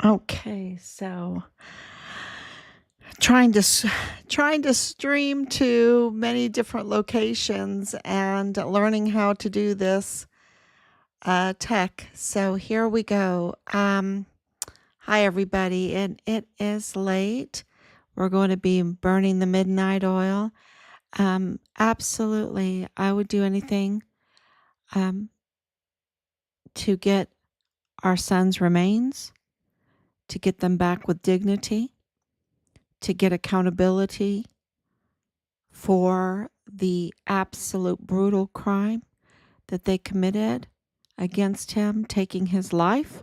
Okay, so trying to trying to stream to many different locations and learning how to do this tech. So here we go. Hi everybody, and it is late. We're going to be burning the midnight oil. Absolutely, I would do anything um, to get our son's remains, to get them back with dignity, to get accountability for the absolute brutal crime that they committed against him, taking his life.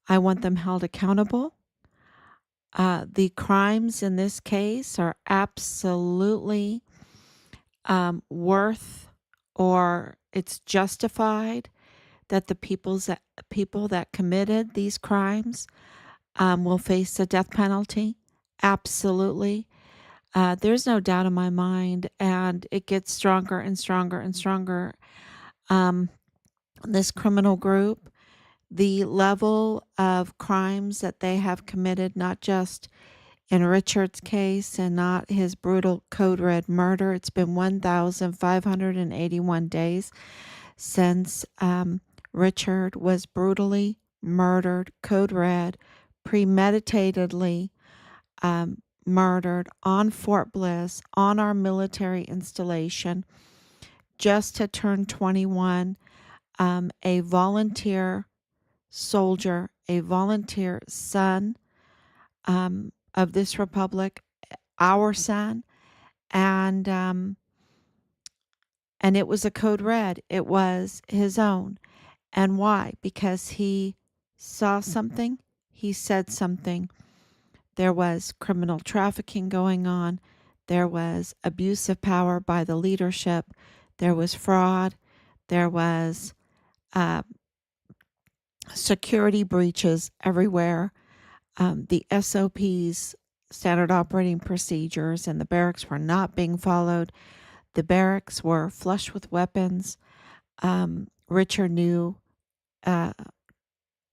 I want them held accountable. The crimes in this case are absolutely worth, or it's justified that the people that committed these crimes will face a death penalty. Absolutely. There's no doubt in my mind, and it gets stronger and stronger and stronger. Um, this criminal group, the level of crimes that they have committed, not just in Richard's case and not his brutal code red murder. It's been 1,581 days since Richard was brutally murdered, code red, premeditatedly murdered on Fort Bliss, on our military installation, just had turned 21, a volunteer soldier, a volunteer son of this republic, our son, and it was a code red. It was his own. And why? Because he saw something, he said something. There was criminal trafficking going on. There was abuse of power by the leadership. There was fraud. There was uh, security breaches everywhere. The SOPs, standard operating procedures, in the barracks were not being followed. The barracks were flush with weapons. Richard knew uh,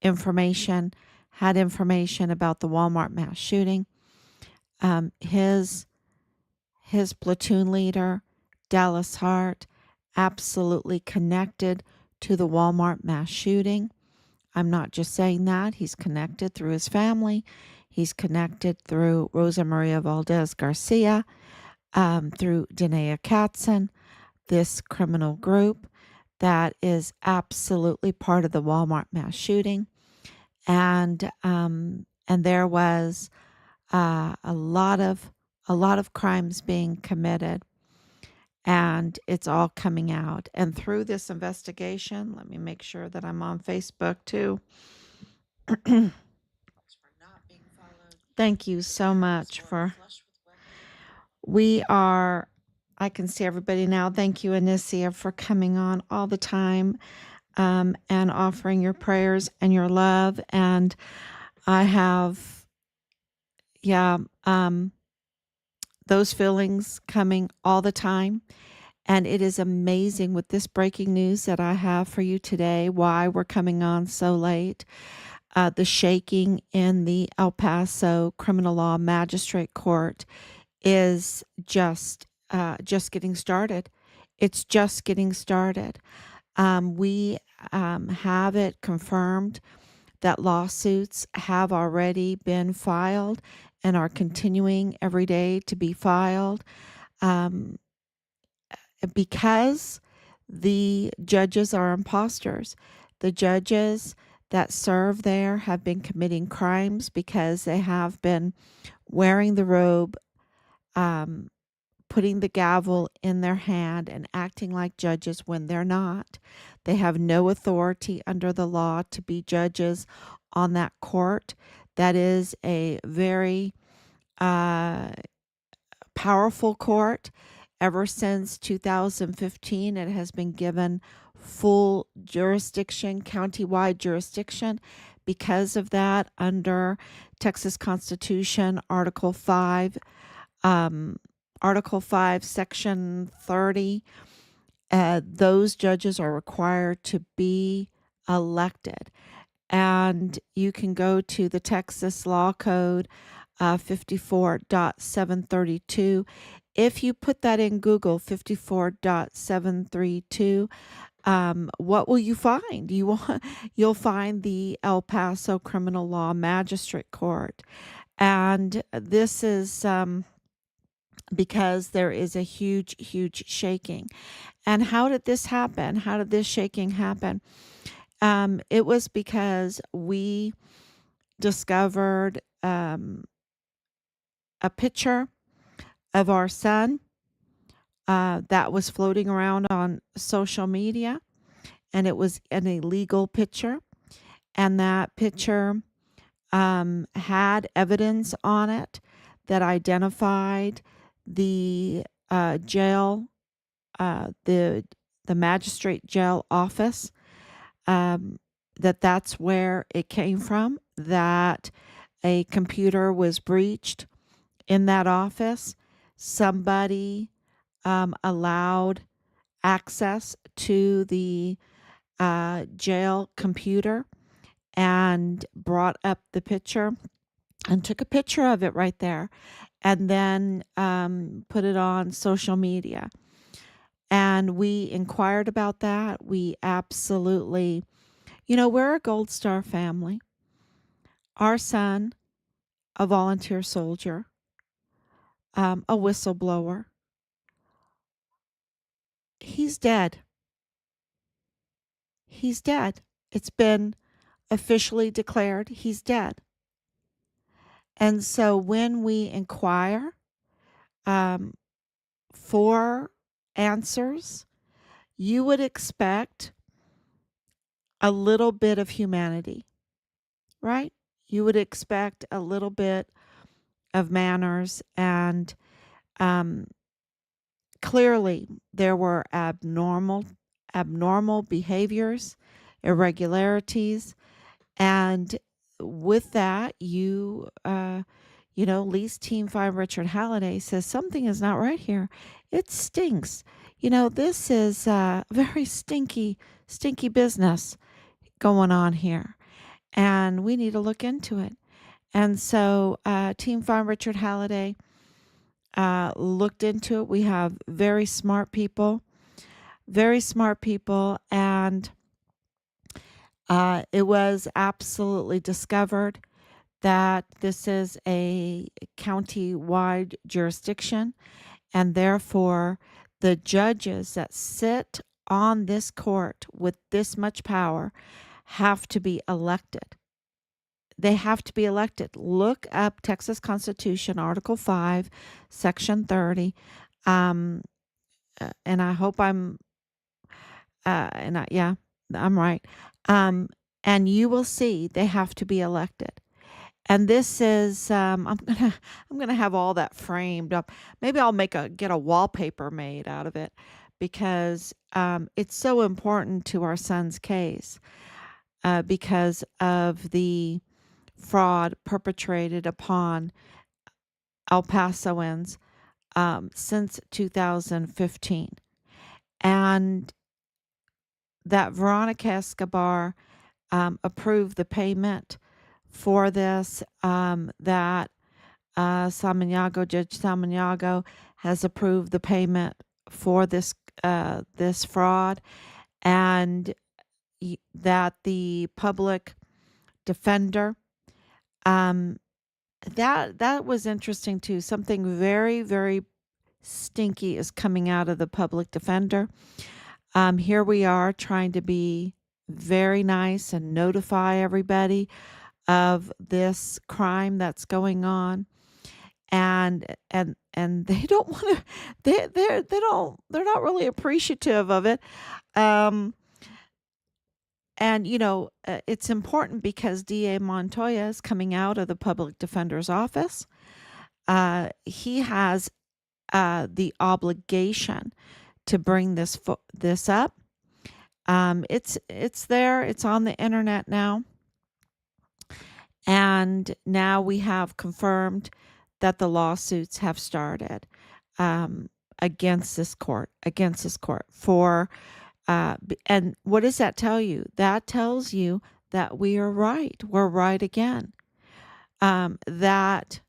information, had information about the Walmart mass shooting. His platoon leader, Dallas Hart, absolutely connected to the Walmart mass shooting. I'm not just saying that. He's connected through his family. He's connected through Rosa Maria Valdez Garcia, through Danae Katzen, this criminal group that is absolutely part of the Walmart mass shooting. And there was a lot of crimes being committed, and it's all coming out. And through this investigation, let me make sure that I'm on Facebook too. Thank you so much for. We are. I can see everybody now. Thank you, Anicia, for coming on all the time and offering your prayers and your love. And I have, yeah, those feelings coming all the time. And it is amazing with this breaking news that I have for you today, why we're coming on so late. The shaking in the El Paso Criminal Law Magistrate Court is just getting started. It's just getting started. We have it confirmed that lawsuits have already been filed and are continuing every day to be filed because the judges are imposters. The judges that serve there have been committing crimes because they have been wearing the robe, putting the gavel in their hand and acting like judges when they're not. They have no authority under the law to be judges on that court. That is a very powerful court. Ever since 2015, it has been given full jurisdiction, countywide jurisdiction. Because of that, under Texas Constitution, Article 5, Section 30, those judges are required to be elected. And you can go to the Texas Law Code 54.732. If you put that in Google, 54.732, what will you find? You'll find the El Paso Criminal Law Magistrate Court. And this is because there is a huge, huge shaking. And how did this happen? How did this shaking happen? It was because we discovered a picture of our son that was floating around on social media, and it was an illegal picture. And that picture had evidence on it that identified the jail, the magistrate jail office. That's where it came from. That a computer was breached in that office. Somebody allowed access to the jail computer and brought up the picture and took a picture of it right there, and then put it on social media. And we inquired about that. We absolutely, we're a Gold Star family. Our son, a volunteer soldier, a whistleblower, he's dead. He's dead. It's been officially declared he's dead. And so when we inquire um, for answers, you would expect a little bit of humanity, right? You would expect a little bit of manners, and um, clearly there were abnormal behaviors, irregularities, and with that, Lee's Team 5 Richard Halliday says something is not right here. It stinks. This is very stinky, stinky business going on here, and we need to look into it. And so Team 5 Richard Halliday looked into it. We have very smart people, and it was absolutely discovered that this is a county-wide jurisdiction, and therefore the judges that sit on this court with this much power have to be elected. They have to be elected. Look up Texas Constitution, Article 5, Section 30. And I hope yeah, I'm right. And you will see they have to be elected. And this is I'm gonna have all that framed up. Maybe I'll get a wallpaper made out of it, because it's so important to our son's case, because of the fraud perpetrated upon El Pasoans since 2015, and that Veronica Escobar approved the payment for this, that Judge Samaniago has approved the payment for this fraud, and that the public defender, that was interesting too. Something very, very stinky is coming out of the public defender. Here we are trying to be very nice and notify everybody of this crime that's going on, and they don't want to. They're not really appreciative of it. And it's important because DA Montoya is coming out of the public defender's office. He has the obligation to bring this up. It's there. It's on the internet now. And now we have confirmed that the lawsuits have started against this court for and what does that tell you? That tells you that we are right. We're right again. That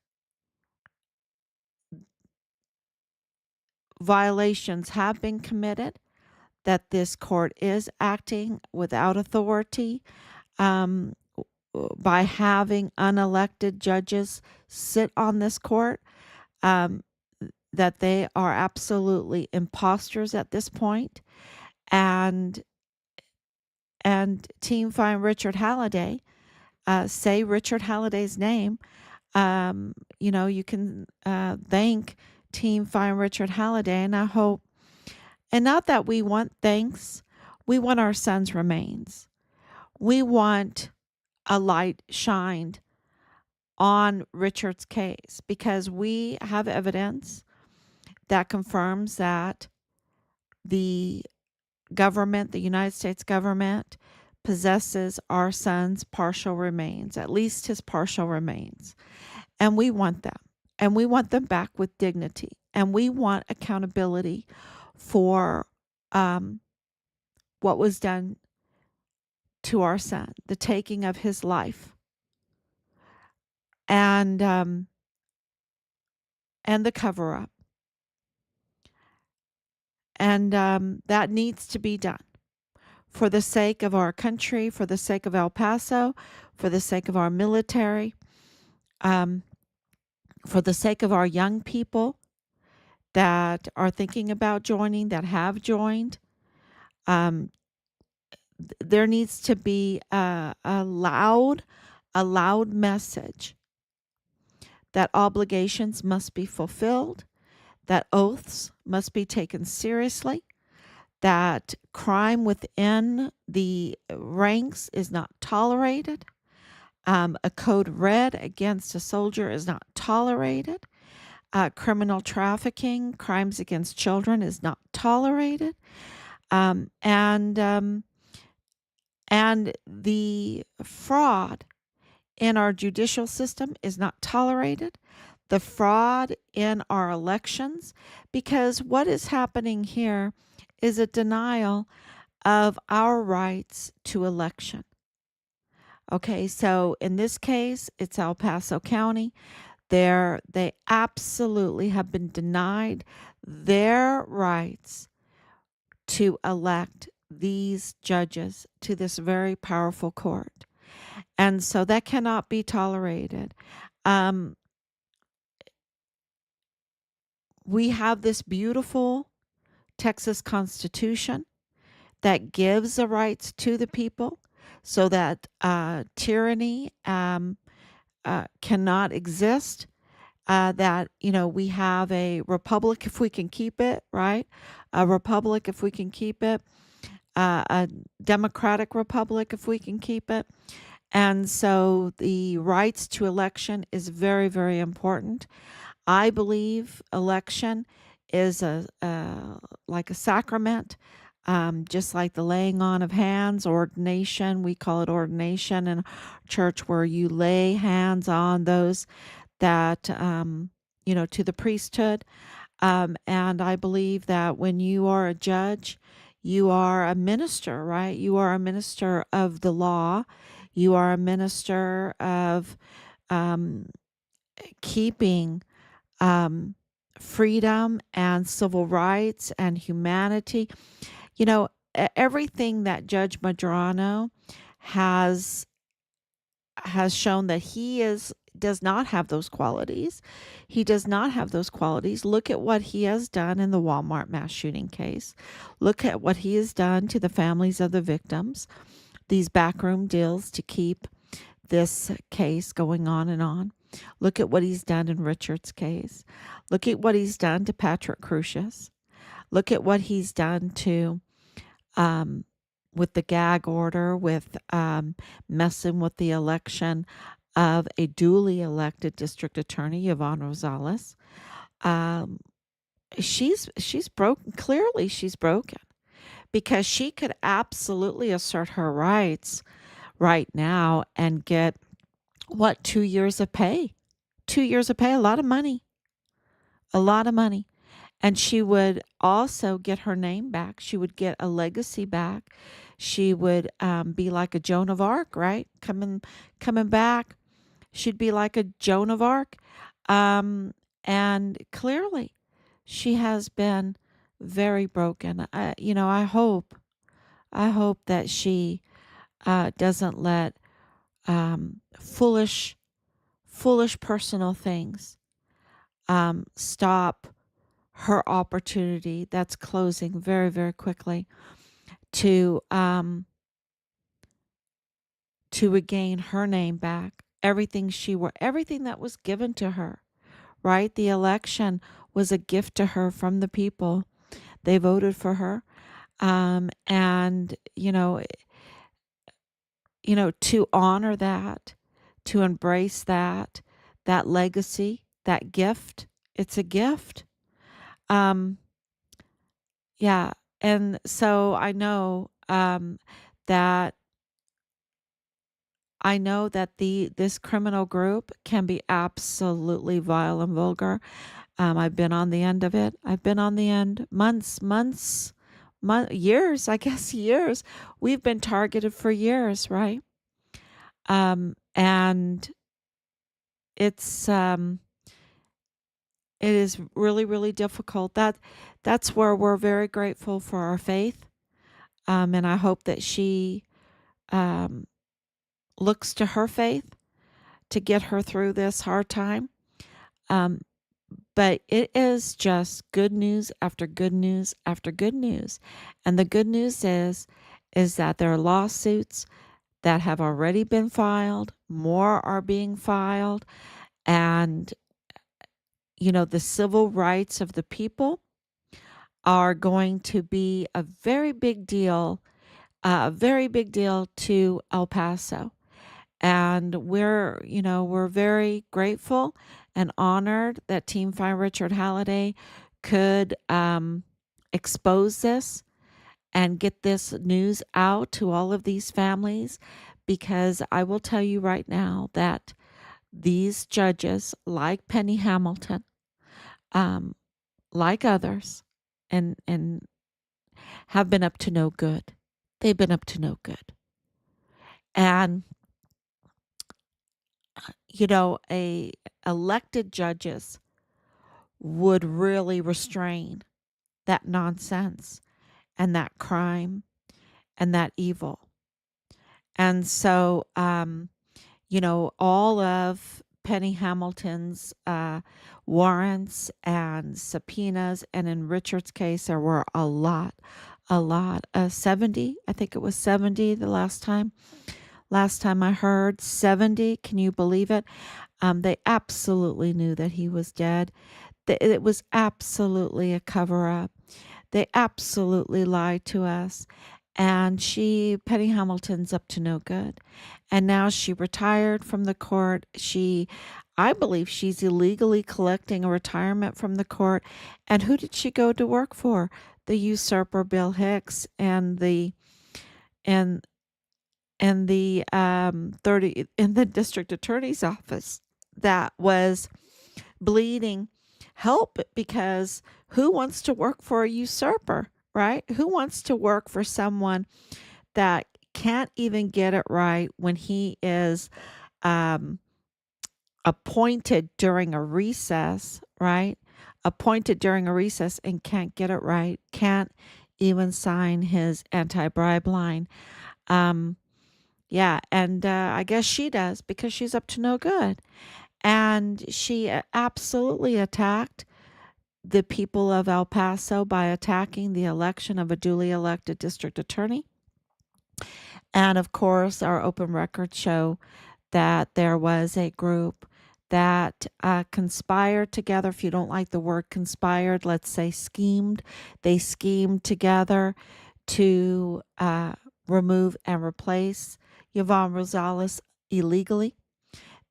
violations have been committed, that this court is acting without authority, um, by having unelected judges sit on this court, um, that they are absolutely imposters at this point, and Team Fine Richard Halliday, say Richard Halliday's name. You can thank Team Fine Richard Halliday, and I hope, and not that we want thanks, we want our son's remains. We want a light shined on Richard's case because we have evidence that confirms that the government, the United States government, possesses our son's partial remains, at least his partial remains. And we want them. And we want them back with dignity. And we want accountability for what was done to our son, the taking of his life, and the cover up. And that needs to be done for the sake of our country, for the sake of El Paso, for the sake of our military, for the sake of our young people that are thinking about joining, that have joined. There needs to be a loud message that obligations must be fulfilled, that oaths must be taken seriously, that crime within the ranks is not tolerated. A code red against a soldier is not tolerated. Criminal trafficking, crimes against children is not tolerated. And the fraud in our judicial system is not tolerated. The fraud in our elections, because what is happening here is a denial of our rights to election. Okay, so in this case, it's El Paso County. They absolutely have been denied their rights to elect these judges to this very powerful court. And so that cannot be tolerated. We have this beautiful Texas Constitution that gives the rights to the people so that tyranny cannot exist. That, we have a republic if we can keep it, right? A republic if we can keep it. A democratic republic if we can keep it. And so the rights to election is very, very important. I believe election is like a sacrament, just like the laying on of hands, ordination. We call it ordination in church, where you lay hands on those that, to the priesthood. And I believe that when you are a judge, you are a minister, right? You are a minister of the law. You are a minister of keeping freedom and civil rights and humanity. Everything that Judge Medrano has shown that does not have those qualities. He does not have those qualities. Look at what he has done in the Walmart mass shooting case. Look at what he has done to the families of the victims. These backroom deals to keep this case going on and on. Look at what he's done in Richard's case. Look at what he's done to Patrick Crucius. Look at what he's done to with the gag order, with messing with the election of a duly elected district attorney, Yvonne Rosales. She's broken. Clearly, she's broken, because she could absolutely assert her rights right now and get 2 years of pay. 2 years of pay, a lot of money. A lot of money. And she would also get her name back. She would get a legacy back. She would be like a Joan of Arc, right? Coming back. She'd be like a Joan of Arc. Um, and clearly, she has been very broken. I hope that she doesn't let foolish personal things stop her opportunity that's closing very, very quickly to regain her name back. Everything that was given to her, right? The election was a gift to her from the people. They voted for her. And to honor that, to embrace that legacy, that gift, it's a gift. Um, yeah. And so that the this criminal group can be absolutely vile and vulgar. I've been on the end of it. I've been on the end years, I guess years. We've been targeted for years, right? And it is really, really difficult. That's where we're very grateful for our faith. And I hope that she um, looks to her faith to get her through this hard time. Um, but it is just good news after good news after good news. And the good news is that there are lawsuits that have already been filed, more are being filed, and the civil rights of the people are going to be a very big deal to El Paso. And we're very grateful and honored that Team Fire Richard Halliday could expose this and get this news out to all of these families, because I will tell you right now that these judges, like Penny Hamilton, um, like others, and have been up to no good. They've been up to no good. And a elected judges would really restrain that nonsense and that crime and that evil. And so all of Penny Hamilton's warrants and subpoenas, and in Richard's case, there were a lot, 70. I think it was 70 the last time. Last time I heard 70. Can you believe it? They absolutely knew that he was dead. It was absolutely a cover up. They absolutely lied to us. And Penny Hamilton's up to no good. And now she retired from the court. I believe she's illegally collecting a retirement from the court. And who did she go to work for? The usurper Bill Hicks and and the 30 in the district attorney's office that was bleeding help, because who wants to work for a usurper, right? Who wants to work for someone that can't even get it right when he is um, appointed during a recess, right? Appointed during a recess and can't get it right, can't even sign his anti-bribe line. Um, yeah, and I guess she does, because she's up to no good. And she absolutely attacked the people of El Paso by attacking the election of a duly elected district attorney. And of course, our open records show that there was a group that conspired together. If you don't like the word conspired, let's say schemed. They schemed together to remove and replace Yvonne Rosales illegally.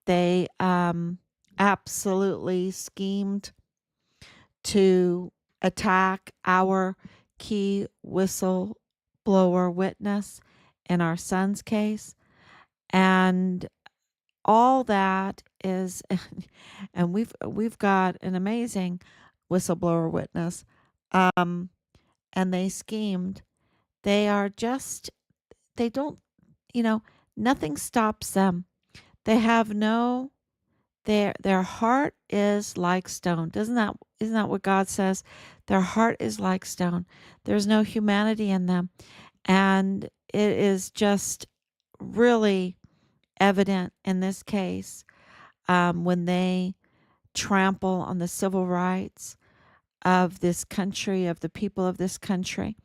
They absolutely schemed to attack our key whistleblower witness in our son's case. And all that is, and we've got an amazing whistleblower witness. Um, and they schemed. They are just, they don't, you know, nothing stops them. They have no, their heart is like stone. Isn't that what God says? Their heart is like stone. There's no humanity in them. And it is just really evident in this case, when they trample on the civil rights of this country, of the people of this country.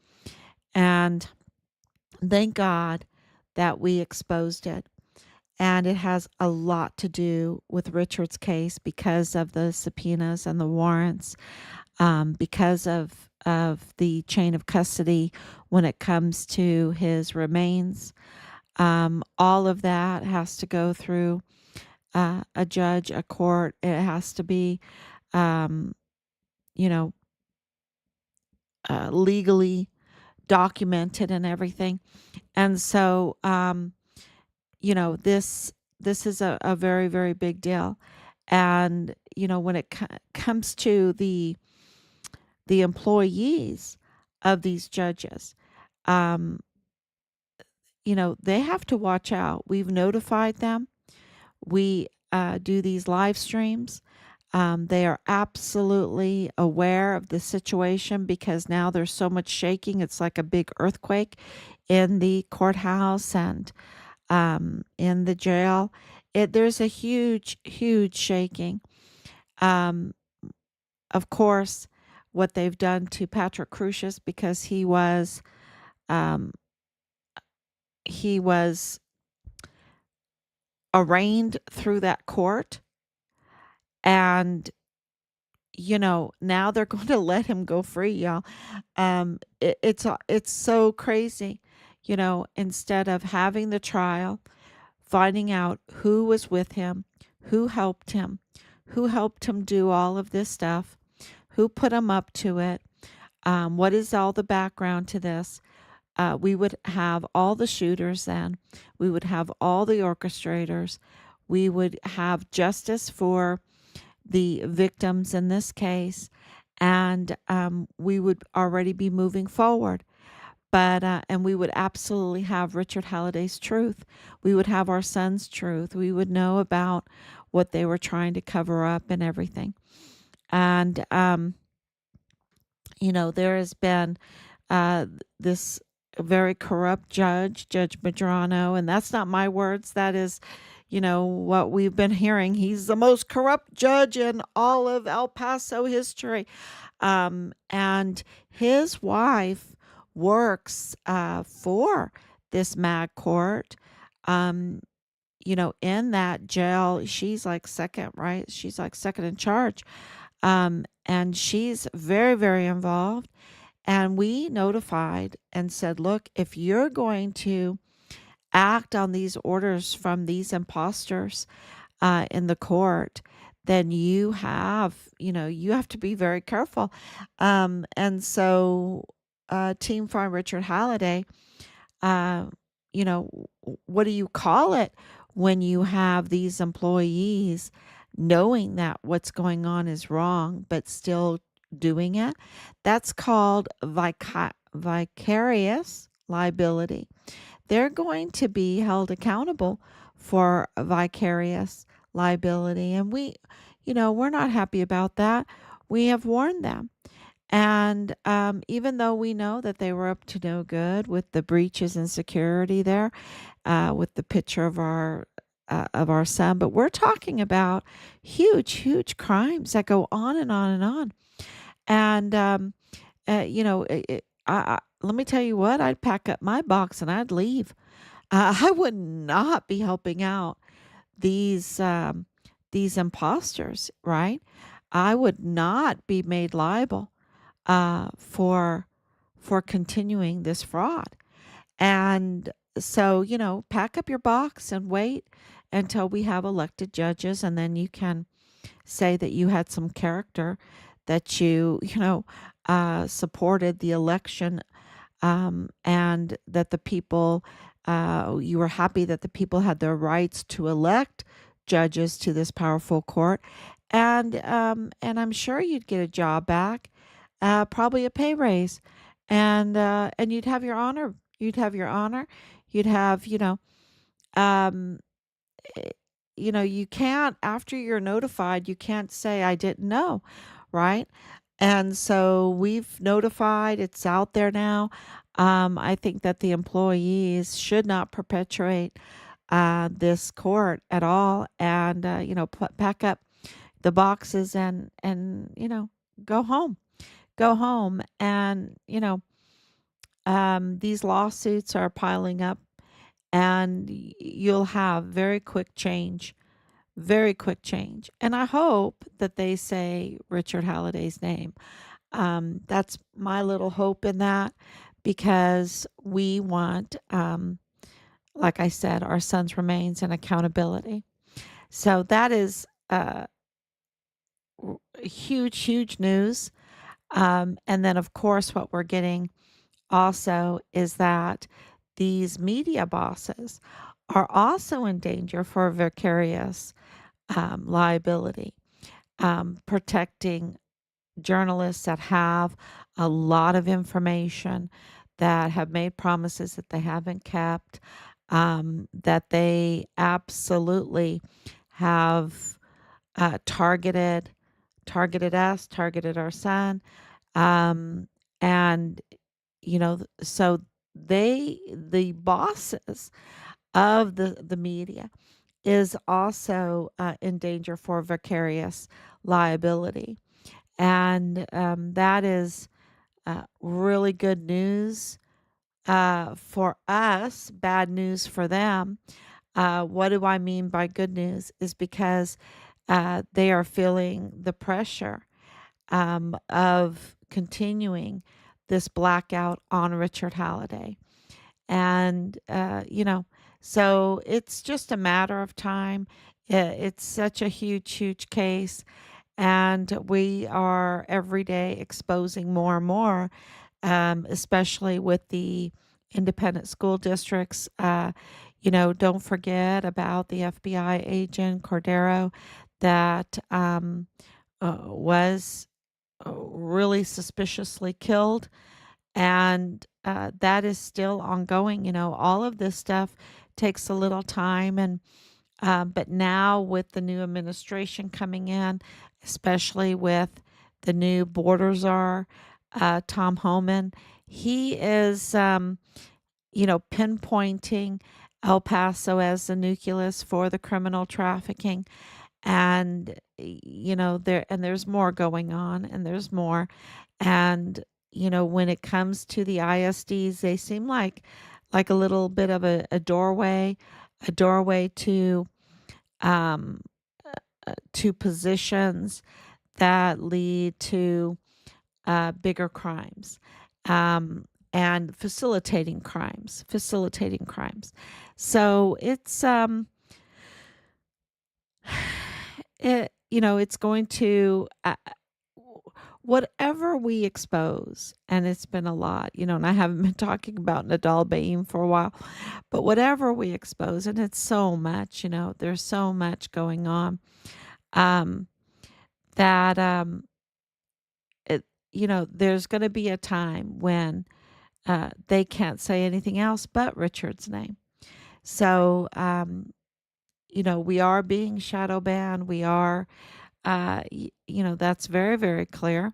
And thank God that we exposed it. And it has a lot to do with Richard's case because of the subpoenas and the warrants, because of the chain of custody when it comes to his remains. All of that has to go through a judge, a court. It has to be, um, you know, legally documented and everything. And so, this is a very, very big deal. And, when it comes to the employees of these judges, um, they have to watch out. We've notified them. We do these live streams. They are absolutely aware of the situation because now there's so much shaking. It's like a big earthquake in the courthouse and in the jail. There's a huge, huge shaking. Um, of course, what they've done to Patrick Crucius because um, he was arraigned through that court, and now they're going to let him go free, y'all. It's so crazy, instead of having the trial, finding out who was with him, who helped him, who helped him do all of this stuff, who put him up to it, what is all the background to this. We would have all the shooters then. We would have all the orchestrators. We would have justice for the victims in this case, and we would already be moving forward. But and we would absolutely have Richard Halliday's truth. We would have our son's truth. We would know about what they were trying to cover up and everything. And there has been this very corrupt judge, Judge Medrano, and that's not my words. That is, what we've been hearing. He's the most corrupt judge in all of El Paso history. And his wife works for this mag court. In that jail, she's like second, right? She's like second in charge. And she's very, very involved. And we notified and said, look, if you're going to act on these orders from these imposters in the court, then you have to be very careful. And so Team Farm Richard Halliday, uh, what do you call it when you have these employees knowing that what's going on is wrong, but still doing it? That's called vicarious liability. They're going to be held accountable for vicarious liability. And we're not happy about that. We have warned them. And even though we know that they were up to no good with the breaches in security there, with the picture of our son, but we're talking about huge, huge crimes that go on and on and on. And let me tell you what, I'd pack up my box and I'd leave. I would not be helping out these imposters, right? I would not be made liable for continuing this fraud. And so, pack up your box and wait until we have elected judges, and then you can say that you had some character, that supported the election, and that the people, you were happy that the people had their rights to elect judges to this powerful court, and I'm sure you'd get a job back, probably a pay raise, and you'd have your honor. You'd have your honor. You'd have, um, eh, you can't, after you're notified, you can't say I didn't know, right? And so we've notified. It's out there now. I think that the employees should not perpetuate this court at all, and pack up the boxes and go home. Go home. And these lawsuits are piling up, and you'll have very quick change. Very quick change. And I hope that they say Richard Halliday's name. That's my little hope in that, because we want, like I said, our son's remains and accountability. So that is huge, huge news. And then, of course, what we're getting also is that these media bosses are also in danger for vicarious liability, protecting journalists that have a lot of information, that have made promises that they haven't kept, that they absolutely have targeted us, targeted our son, um, and so the bosses of the media is also in danger for vicarious liability, and that is really good news for us, bad news for them. What do I mean by good news? Is because they are feeling the pressure of continuing this blackout on Richard Halliday. And, so it's just a matter of time. It's such a huge, huge case. And we are every day exposing more and more, especially with the independent school districts. Don't forget about the FBI agent Cordero that was really suspiciously killed, and that is still ongoing. All of this stuff takes a little time, and but now with the new administration coming in, especially with the new border czar, Tom Homan, he is pinpointing El Paso as the nucleus for the criminal trafficking. And there's more going on, and there's more. And when it comes to the ISDs, they seem like a little bit of a doorway, to um positions that lead to bigger crimes, and facilitating crimes. So it's going to, whatever we expose, and it's been a lot, and I haven't been talking about Nadal Baim for a while, but whatever we expose, and it's so much, there's so much going on, um, that, it, there's going to be a time when they can't say anything else but Richard's name. So, we are being shadow banned. We are, that's very, very clear.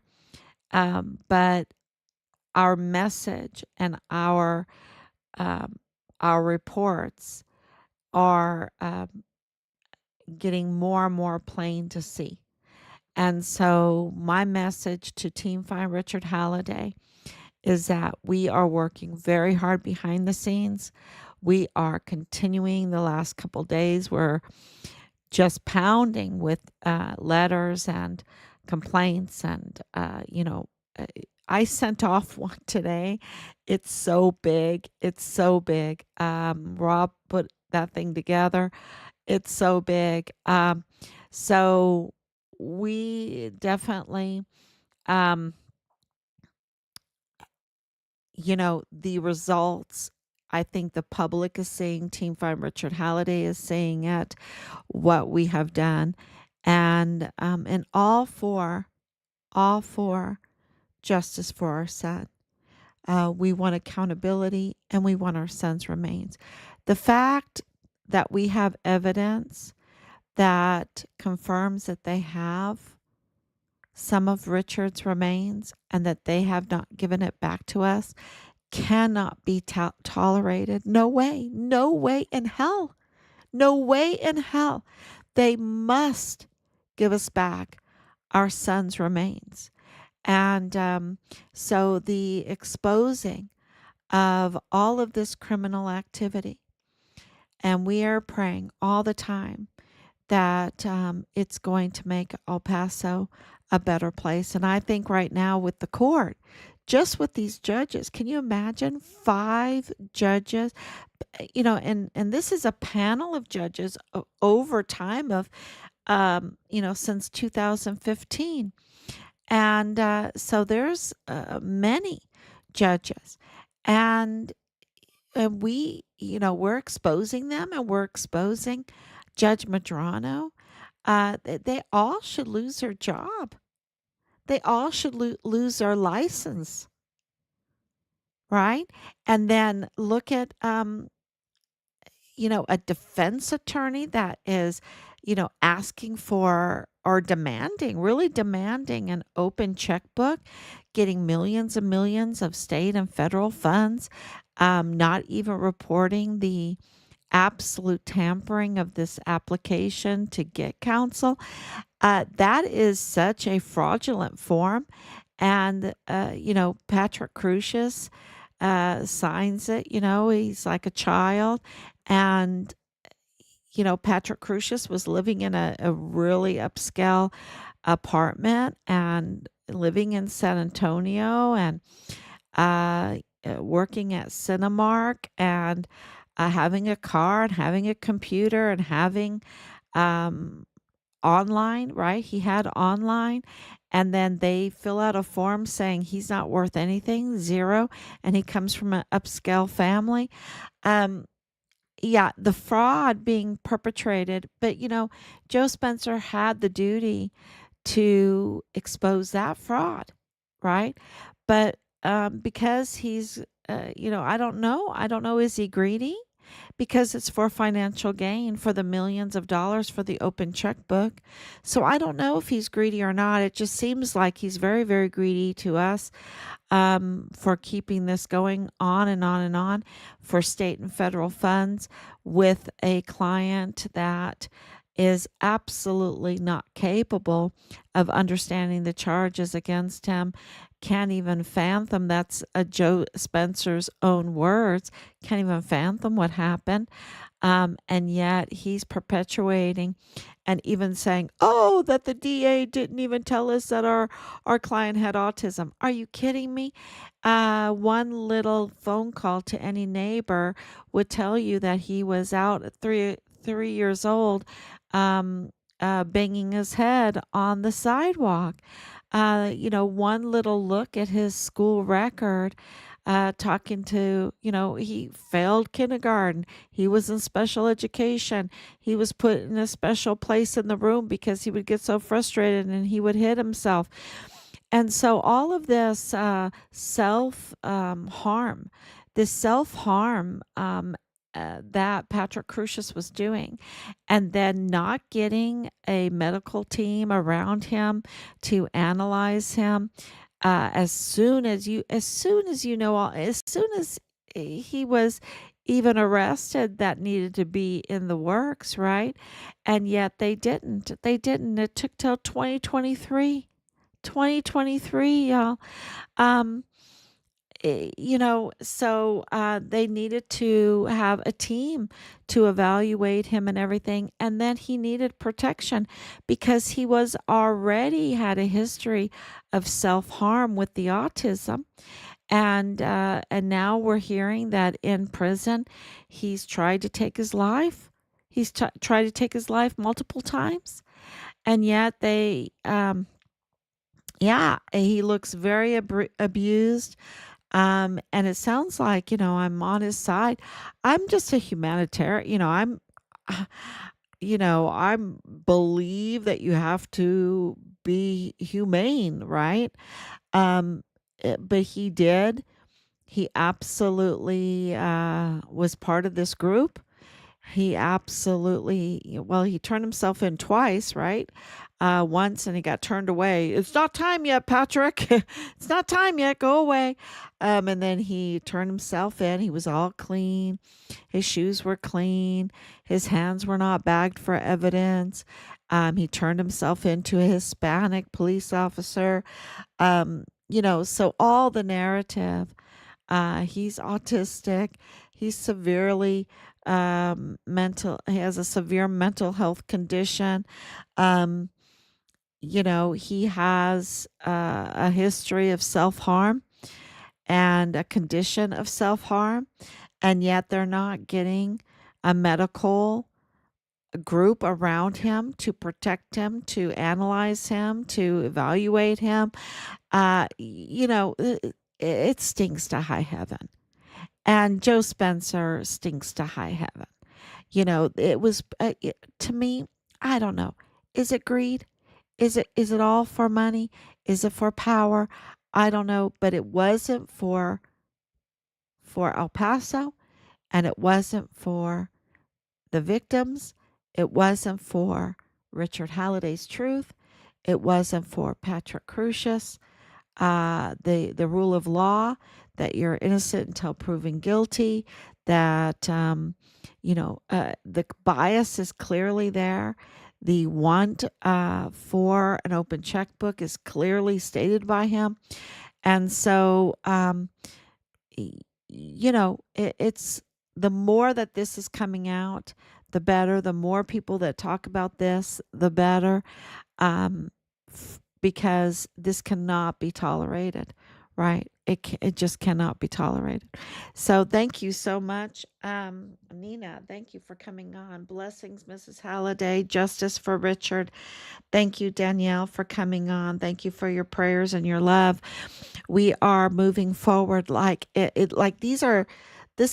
But our message and um, our reports are getting more and more plain to see. And so, my message to Team Find Richard Halliday is that we are working very hard behind the scenes. We are continuing the last couple days. We're just pounding with letters and complaints. And, uh, I sent off one today. It's so big. It's so big. Rob put that thing together. It's so big. So we definitely, um, the results, I think the public is seeing, Team Find Richard Halliday is seeing it, what we have done. and all for justice for our son. We want accountability, and we want our son's remains. The fact that we have evidence that confirms that they have some of Richard's remains and that they have not given it back to us cannot be tolerated. No way. No way in hell. No way in hell. They must give us back our son's remains. And so the exposing of all of this criminal activity, and we are praying all the time that it's going to make El Paso a better place. And I think right now with the court, just with these judges, can you imagine 5 judges? And this is a panel of judges over time of, since 2015. And so there's many judges. And we're exposing them, and we're exposing Judge Medrano. They all should lose their job. They all should lose their license, right? And then look at, a defense attorney that is, asking for or demanding, really demanding an open checkbook, getting millions and millions of state and federal funds, not even reporting the absolute tampering of this application to get counsel. That is such a fraudulent form. And, Patrick Crucius signs it. He's like a child. And, Patrick Crucius was living in a really upscale apartment and living in San Antonio, and working at Cinemark, and having a car and having a computer and having um, online, right? He had online. And then they fill out a form saying he's not worth anything, zero, and he comes from an upscale family. Um, yeah, the fraud being perpetrated. But, Joe Spencer had the duty to expose that fraud, right? But because he's, I don't know. I don't know. Is he greedy? Because it's for financial gain, for the millions of dollars for the open checkbook. So I don't know if he's greedy or not. It just seems like he's very, very greedy to us, for keeping this going on and on and on for state and federal funds with a client that is absolutely not capable of understanding the charges against him, can't even fathom. That's a Joe Spencer's own words. Can't even fathom what happened. And yet he's perpetuating and even saying, oh, that the DA didn't even tell us that our client had autism. Are you kidding me? One little phone call to any neighbor would tell you that he was out at 3 years old, banging his head on the sidewalk. One little look at his school record, talking to, he failed kindergarten. He was in special education. He was put in a special place in the room because he would get so frustrated and he would hit himself. And so all of this self harm, this self harm, that Patrick Crucius was doing, and then not getting a medical team around him to analyze him, as soon as he was even arrested, that needed to be in the works, right? And yet they didn't. It took till 2023, y'all. Um, so they needed to have a team to evaluate him and everything. And then he needed protection because he was already had a history of self-harm with the autism. And now we're hearing that in prison, he's tried to take his life. He's tried to take his life multiple times. And yet yeah, he looks very abused. And it sounds like, I'm on his side. I'm just a humanitarian, I believe that you have to be humane, right? Um, but he did. He absolutely was part of this group. He absolutely, well, he turned himself in twice, right? Once and he got turned away. It's not time yet, Patrick. It's not time yet. Go away. And then he turned himself in. He was all clean. His shoes were clean. His hands were not bagged for evidence. He turned himself into a Hispanic police officer. So all the narrative, he's autistic. He's severely mental. He has a severe mental health condition. Um, he has a history of self harm and a condition of self harm, and yet they're not getting a medical group around him to protect him, to analyze him, to evaluate him. It stinks to high heaven. And Joe Spencer stinks to high heaven. It was to me, I don't know. Is it greed? Is it all for money? Is it for power? I don't know, but it wasn't for El Paso, and it wasn't for the victims. It wasn't for Richard Halliday's truth. It wasn't for Patrick Crucius. The rule of law, that you're innocent until proven guilty, that the bias is clearly there. The want for an open checkbook is clearly stated by him, and so it's the more that this is coming out, the better. The more people that talk about this, the better, because this cannot be tolerated, right? It just cannot be tolerated. So thank you so much, Nina. Thank you for coming on. Blessings, Mrs. Halliday. Justice for Richard. Thank you, Danielle, for coming on. Thank you for your prayers and your love. We are moving forward like like this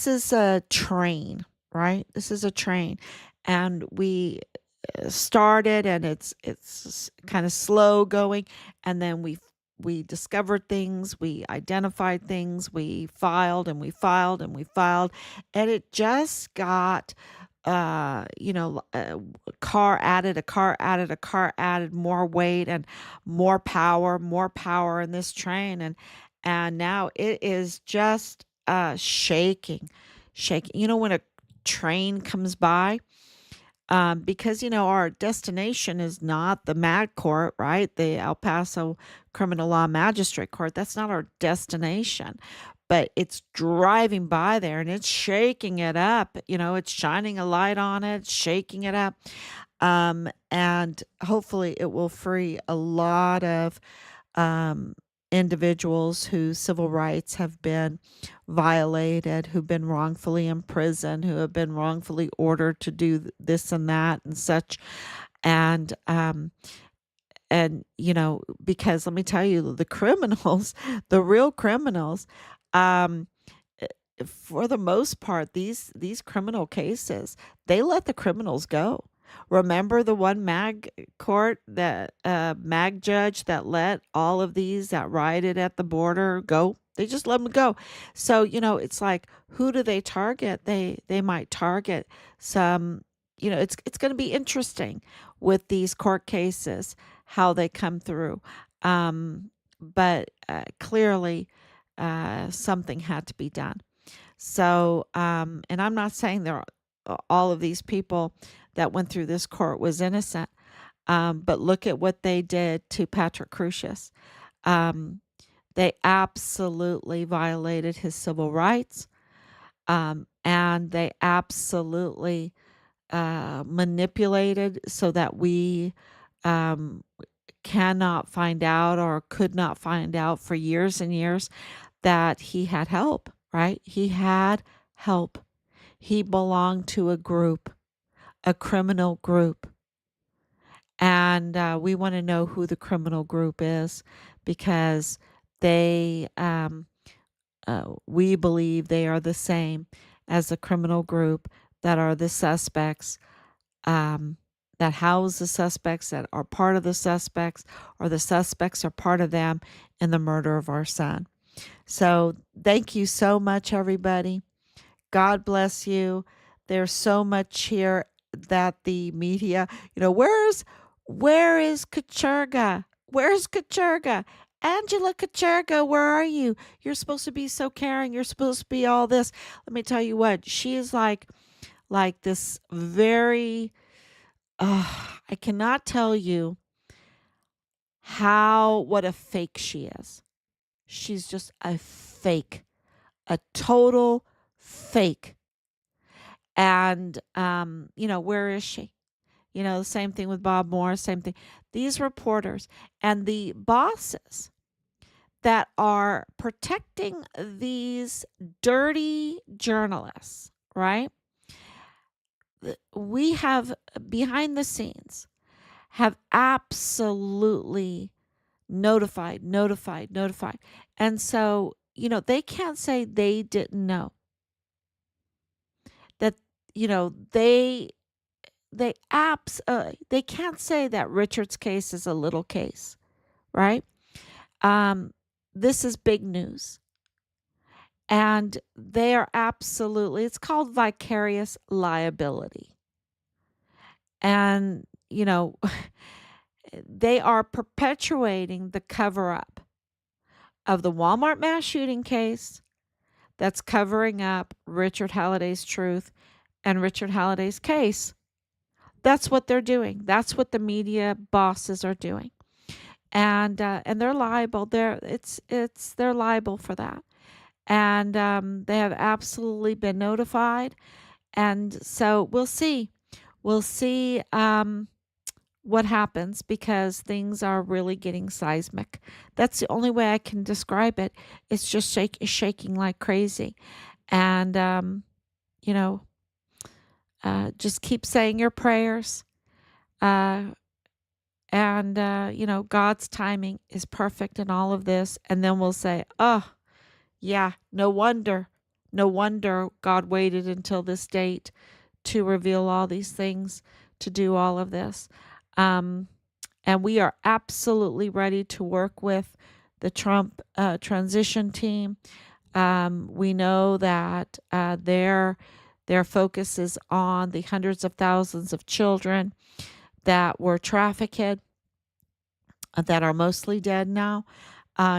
is a train, right? This is a train, and we started, and it's kind of slow going, and then we discovered things, we identified things, we filed and we filed and we filed, and it just got a car added, a car added, a car added, more weight and more power in this train, and now it is just shaking. When a train comes by, because our destination is not the mag court, right? The El Paso Criminal Law Magistrate Court. That's not our destination, but it's driving by there and it's shaking it up. It's shining a light on it, shaking it up, and hopefully it will free a lot of um, individuals whose civil rights have been violated, who've been wrongfully imprisoned, who have been wrongfully ordered to do this and that and such. And because let me tell you, the criminals, the real criminals, um, for the most part, these criminal cases, they let the criminals go. Remember the one mag court, that mag judge that let all of these that rioted at the border go? They just let them go. So, it's like, who do they target? They might target some, it's going to be interesting with these court cases, how they come through. But clearly, something had to be done. So, and I'm not saying all of these people that went through this court was innocent, but look at what they did to Patrick Crucius. Um, they absolutely violated his civil rights, and they absolutely manipulated so that we um, cannot find out, or could not find out for years and years, that he had help, right? He had help. He belonged to a group, a criminal group. And we want to know who the criminal group is, because we believe they are the same as the criminal group that are the suspects um, that house the suspects, that are part of the suspects, or the suspects are part of them in the murder of our son. So thank you so much, everybody. God bless you. There's so much here that the media, where is Kacherga? Where's Kacherga? Angela Kacherga, where are you? You're supposed to be so caring. You're supposed to be all this. Let me tell you what, she is like this very I cannot tell you what a fake she is. She's just a fake, a total fake. And, where is she? The same thing with Bob Moore, same thing. These reporters and the bosses that are protecting these dirty journalists, right? We have behind the scenes have absolutely notified. And so, they can't say they didn't know that, they can't say that Richard's case is a little case, right? Um, this is big news. And they are absolutely, it's called vicarious liability. And, they are perpetuating the cover up of the Walmart mass shooting case that's covering up Richard Halliday's truth and Richard Halliday's case. That's what they're doing. That's what the media bosses are doing. And they're liable. They're liable for that. And they have absolutely been notified. And so we'll see. We'll see what happens, because things are really getting seismic. That's the only way I can describe it. It's just shaking like crazy. And, just keep saying your prayers. God's timing is perfect in all of this. And then we'll say, oh, yeah, no wonder God waited until this date to reveal all these things, to do all of this. And we are absolutely ready to work with the Trump transition team. We know that their focus is on the hundreds of thousands of children that were trafficked, that are mostly dead now,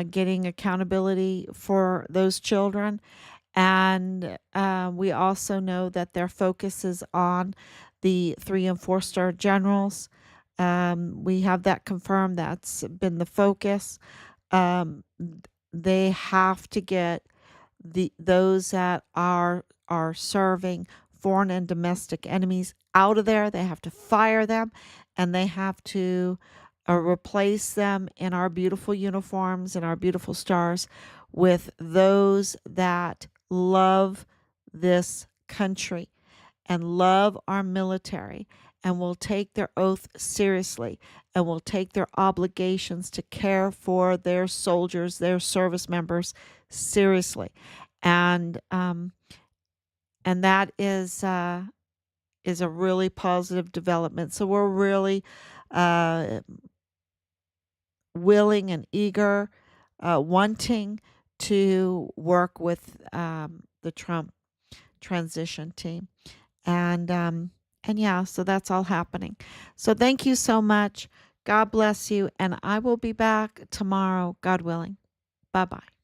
getting accountability for those children. And we also know that their focus is on the 3 and 4-star generals. We have that confirmed. That's been the focus. They have to get those that are serving foreign and domestic enemies out of there. They have to fire them, and they have to replace them in our beautiful uniforms and our beautiful stars with those that love this country and love our military and will take their oath seriously and will take their obligations to care for their soldiers, their service members seriously. And that is a really positive development. So we're really willing and eager, wanting to work with the Trump transition team. And yeah, so that's all happening. So thank you so much. God bless you. And I will be back tomorrow, God willing. Bye bye.